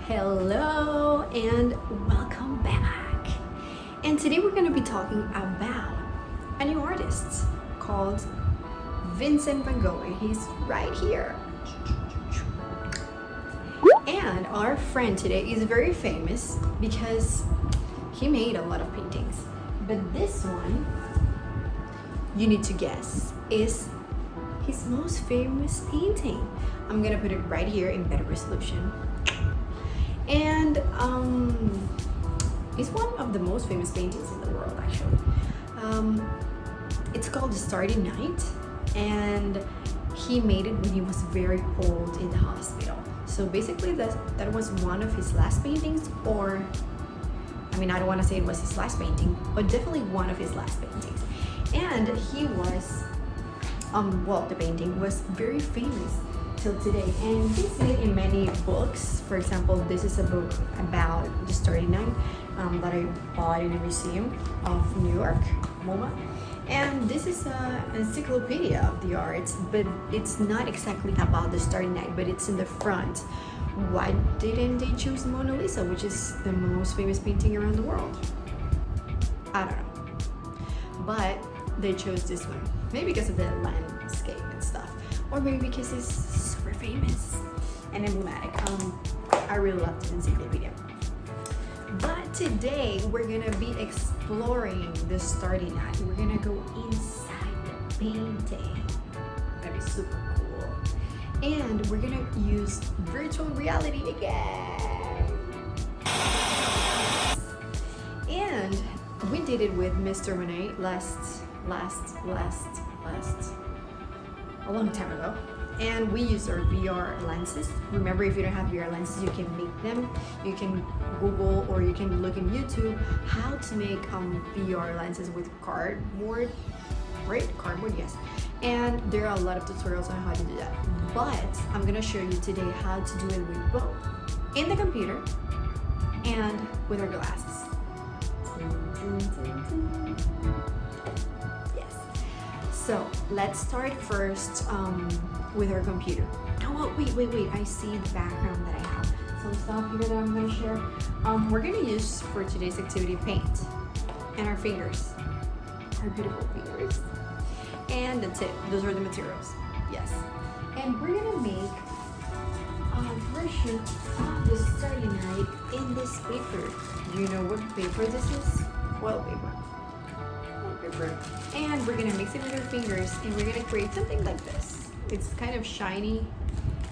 Hello and welcome back. And today we're going to be talking about a new artist called Vincent van Gogh, and he's right here. And our friend today is very famous because he made a lot of paintings. But this one, you need to guess, is his most famous painting. I'm gonna put it right here in better resolution. And it's one of the most famous paintings in the world, actually. It's called Starry Night, and he made it when he was very old in the hospital. So basically that was one of his last paintings, or I mean, I don't want to say it was his last painting, but definitely one of his last paintings. And he was the painting was very famous till today, and he's made in many books. For example, this is a book about the Starry Night that I bought in a museum of New York, MoMA. And this is an encyclopedia of the arts, but it's not exactly about the Starry Night, but it's in the front. Why didn't they choose Mona Lisa, which is the most famous painting around the world? I don't know, but they chose this one. Maybe because of the landscape and stuff, or maybe because it's super famous and emblematic. I really love this encyclopedia. But today we're gonna be exploring the Starry Night. We're gonna go inside the painting. That'd be super cool. And we're gonna use virtual reality again. And we did it with Mr. Monet a long time ago, and we use our VR lenses. Remember, if you don't have VR lenses, you can make them. You can Google or you can look in YouTube how to make VR lenses with cardboard, right? Cardboard, yes. And there are a lot of tutorials on how to do that. But I'm gonna show you today how to do it with both in the computer and with our glasses. Yes. So let's start first with our computer. Oh, wait. I see the background that I have. Some stuff here that I'm gonna share. We're gonna use for today's activity paint and our fingers, our beautiful fingers, and the tip. Those are the materials. Yes. And we're gonna make a version of the Starry Night in this paper. Do you know what paper this is? Wallpaper. And we're gonna mix it with our fingers, and we're gonna create something like this. It's kind of shiny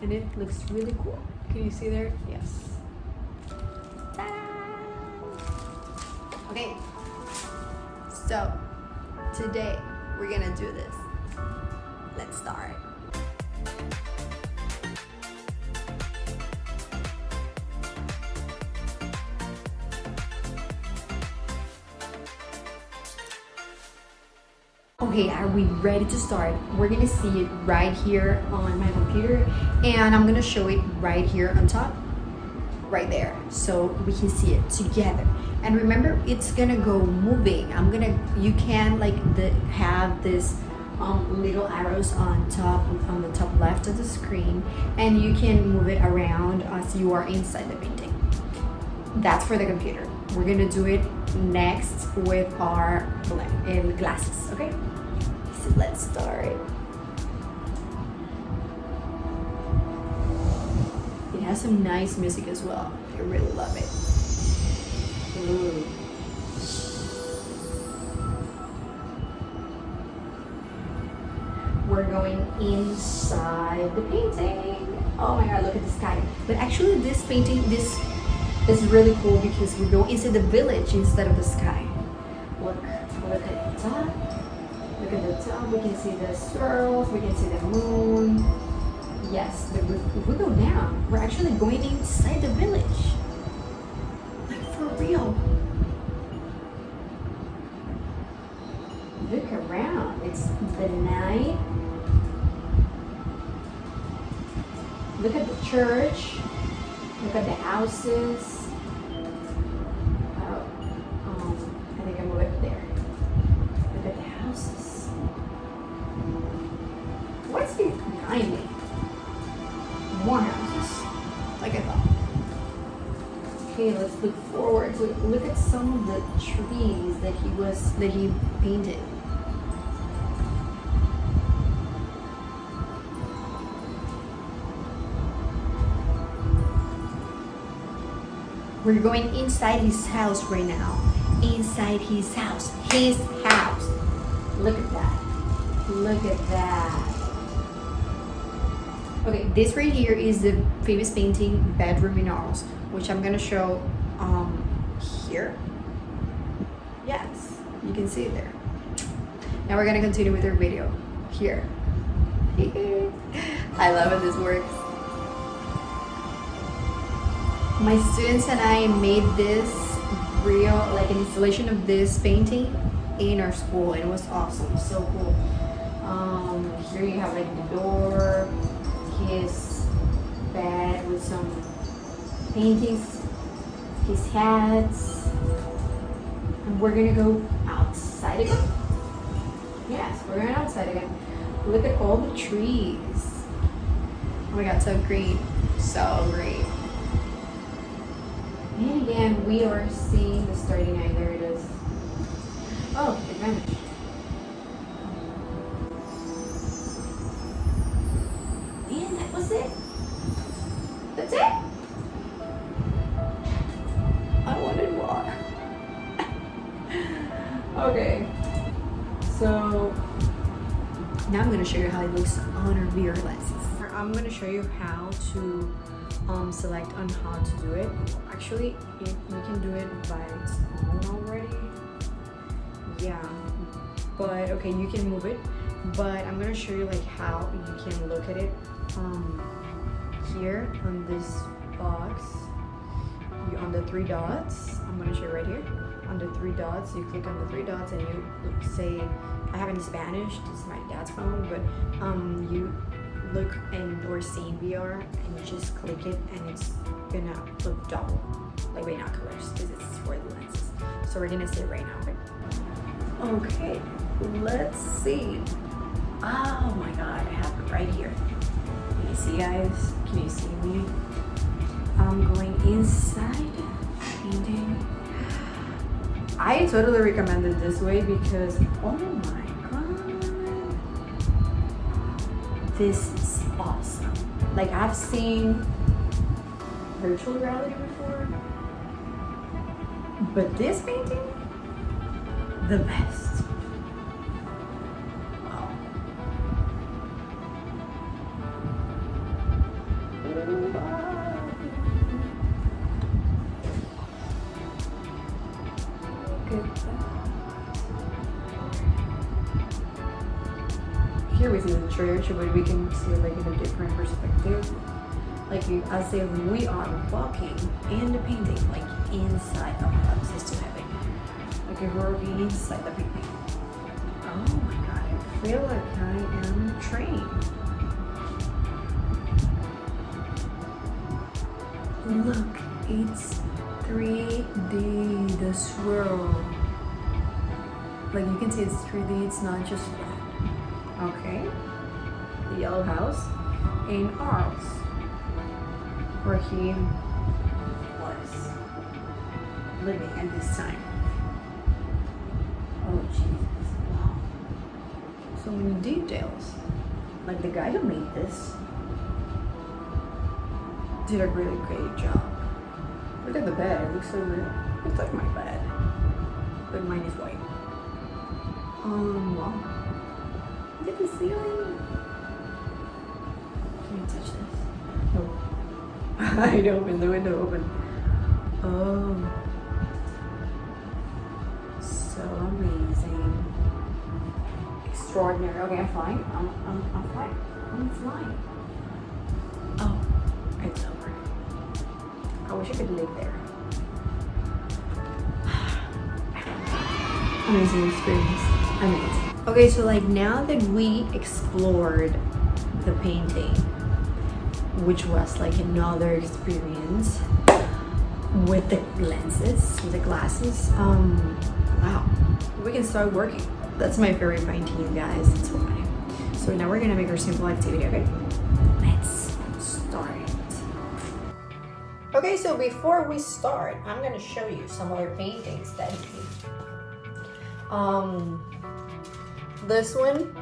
and it looks really cool. Can you see there? Yes. Ta-da! Okay, so today we're gonna do this. Let's start. Okay, are we ready to start? We're gonna see it right here on my computer, and I'm gonna show it right here on top, right there, so we can see it together. And remember, it's gonna go moving. You can have this little arrows on the top left of the screen, and you can move it around as you are inside the painting. That's for the computer. We're gonna do it next with our glasses, okay? So let's start. It has some nice music as well. I really love it. Ooh. We're going inside the painting. Oh my god, look at the sky. But actually this painting, this is really cool because we go inside the village instead of the sky. Look at the top. Look at the top. We can see the swirls. We can see the moon. Yes, but if we go down, we're actually going inside the village. Like for real. Look around. It's the night. Look at the church. Look at the houses. I think I move it there. Look at the houses. What's behind me? More houses, like I thought. Okay, let's look forward. So look at some of the trees that he painted. We're going inside his house right now. Inside his house. His house. Look at that. Look at that. Okay, this right here is the famous painting Bedroom in Arles, which I'm gonna show here. Yes, you can see it there. Now we're gonna continue with our video here. I love how this works. My students and I made this an installation of this painting in our school, and it was awesome, so cool. Here you have like the door, his bed with some paintings, his hats, and we're gonna go outside again. Yes, we're going outside again. Look at all the trees. Oh my god, so green, so green. And again, we are seeing the Starry Night. There it is. Oh, it vanished. And that was it. That's it. I wanted more. Okay. So now I'm going to show you how it looks on our VR lenses. I'm going to show you how to select on how to do it. Actually, you can do it by its own already. Yeah, but okay, you can move it. But I'm going to show you like how you can look at it here on this box. On the three dots, I'm going to show you right here. On the three dots, you click on the three dots and you say, I have it in Spanish, this is my dad's phone, but you look and or see in VR and you just click it and it's gonna look double, like binoculars, because it's for the lenses. So we're gonna see it right now. Okay, let's see. Oh my god, I have it right here. Can you see, guys? Can you see me? I'm going inside painting. I totally recommend it this way because, oh my god, this is awesome. Like, I've seen virtual reality before, but this painting, the best. Wow. Here we see the church, but we can see it like in a different perspective. Like as if we are walking in the painting, like inside the house is to heaven. Like if we're walking inside the painting. Oh my god, I feel like I am trained. Look, it's 3D, the swirl. Like you can see it's 3D, it's not just flat. Okay, the yellow house in Arles, where he was living at this time. Oh Jesus, wow. So many details. Like the guy who made this did a really great job. Look at the bed, it looks so real. It looks like my bed, but mine is white. Wow. Look at the ceiling. Can you touch this? Oh. I opened the window open. Oh. So amazing. Extraordinary. Okay, I'm flying. I'm flying. I'm flying. Oh, it's over. I wish I could live there. Amazing experience. Amazing. Okay, so like now that we explored the painting, which was like another experience with the lenses, with the glasses, wow, we can start working. That's my favorite painting, guys. That's why. So now we're gonna make our simple activity, okay? Let's start. Okay, so before we start, I'm gonna show you some other paintings that he made. This one,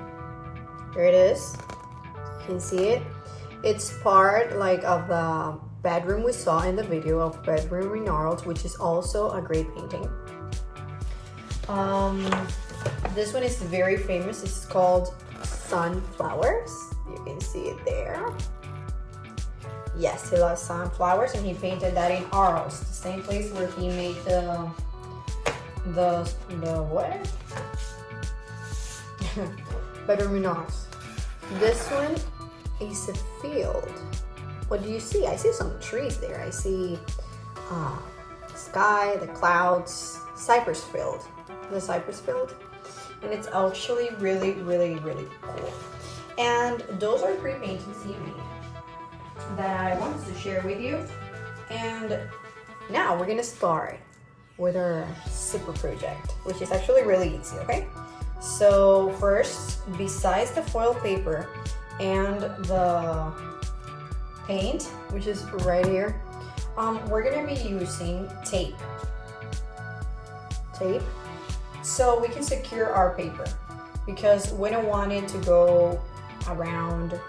here it is. You can see it. It's part like of the bedroom we saw in the video of Bedroom in Arles, which is also a great painting. This one is very famous. It's called Sunflowers. You can see it there. Yes, he loves sunflowers, and he painted that in Arles, the same place where he made the what? Bedroom in Arles. This one is a field. What do you see? I see some trees there. I see the sky, the clouds, cypress field. The cypress field. And it's actually really, really, really cool. And those are 3 paintings he made that I wanted to share with you. And now we're gonna start with our super project, which is actually really easy, okay? So first, besides the foil paper and the paint, which is right here, we're gonna be using tape. So we can secure our paper, because we don't want it to go around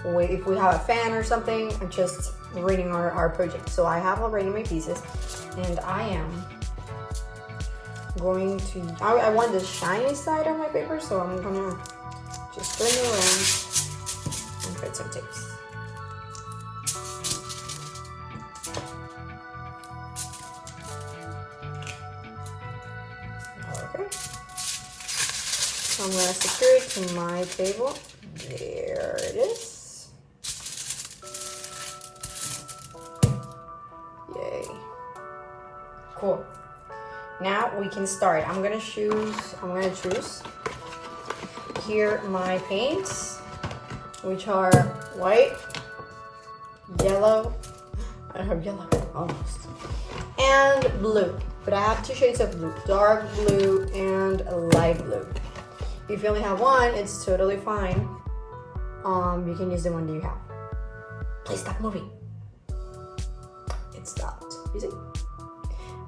if we have a fan or something and just ruining our project. So I have already my pieces, and I am going to, I want the shiny side of my paper, so I'm gonna just turn it around and put some tapes. Okay. So I'm gonna secure it to my table. There it is. Yay. Cool. Now we can start. I'm gonna choose here my paints, which are white, yellow, I have yellow, almost, and blue. But I have 2 shades of blue, dark blue and light blue. If you only have one, it's totally fine. You can use the one that you have. Please stop moving. It stopped. You see?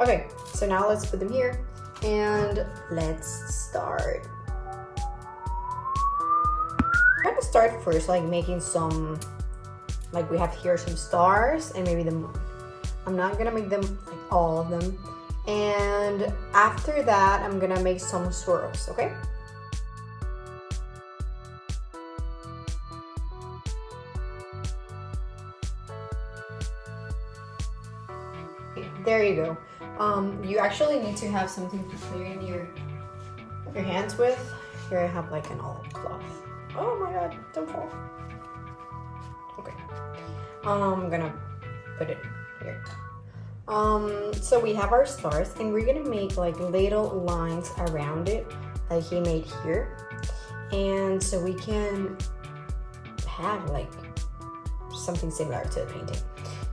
Okay, so now let's put them here and let's start. I'm gonna start first, like making some, like we have here some stars and maybe the moon. I'm not gonna make them like all of them. And after that, I'm gonna make some swirls, okay? There you go. You actually need to have something to clean your hands with. Here I have like an olive cloth. Oh my god, don't fall. Okay. I'm gonna put it here. So we have our stars, and we're gonna make like little lines around it, like he made here. And so we can have like something similar to the painting.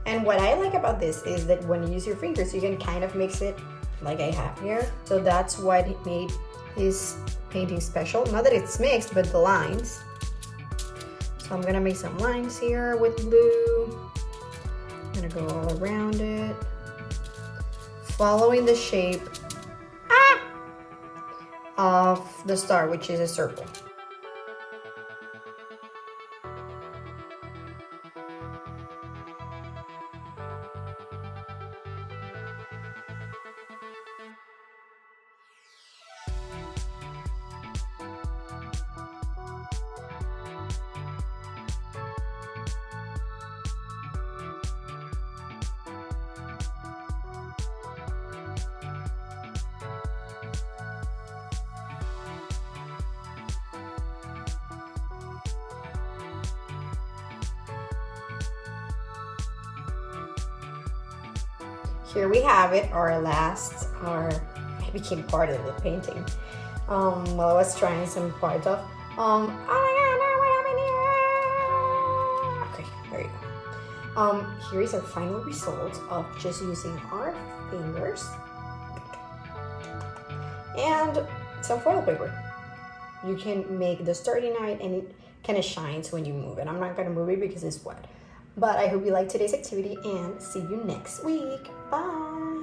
And what I like about this is that when you use your fingers, you can kind of mix it like I have here. So that's what made his painting special. Not that it's mixed, but the lines. So I'm gonna make some lines here with blue. I'm gonna go all around it, following the shape of the star, which is a circle. Here we have it, it became part of the painting. While I was trying some parts of, oh my god, no, what happened here? Okay, there you go. Here is our final result of just using our fingers and some foil paper. You can make the Starry Night, and it kind of shines when you move it. I'm not gonna move it because it's wet. But I hope you liked today's activity and see you next week. Bye!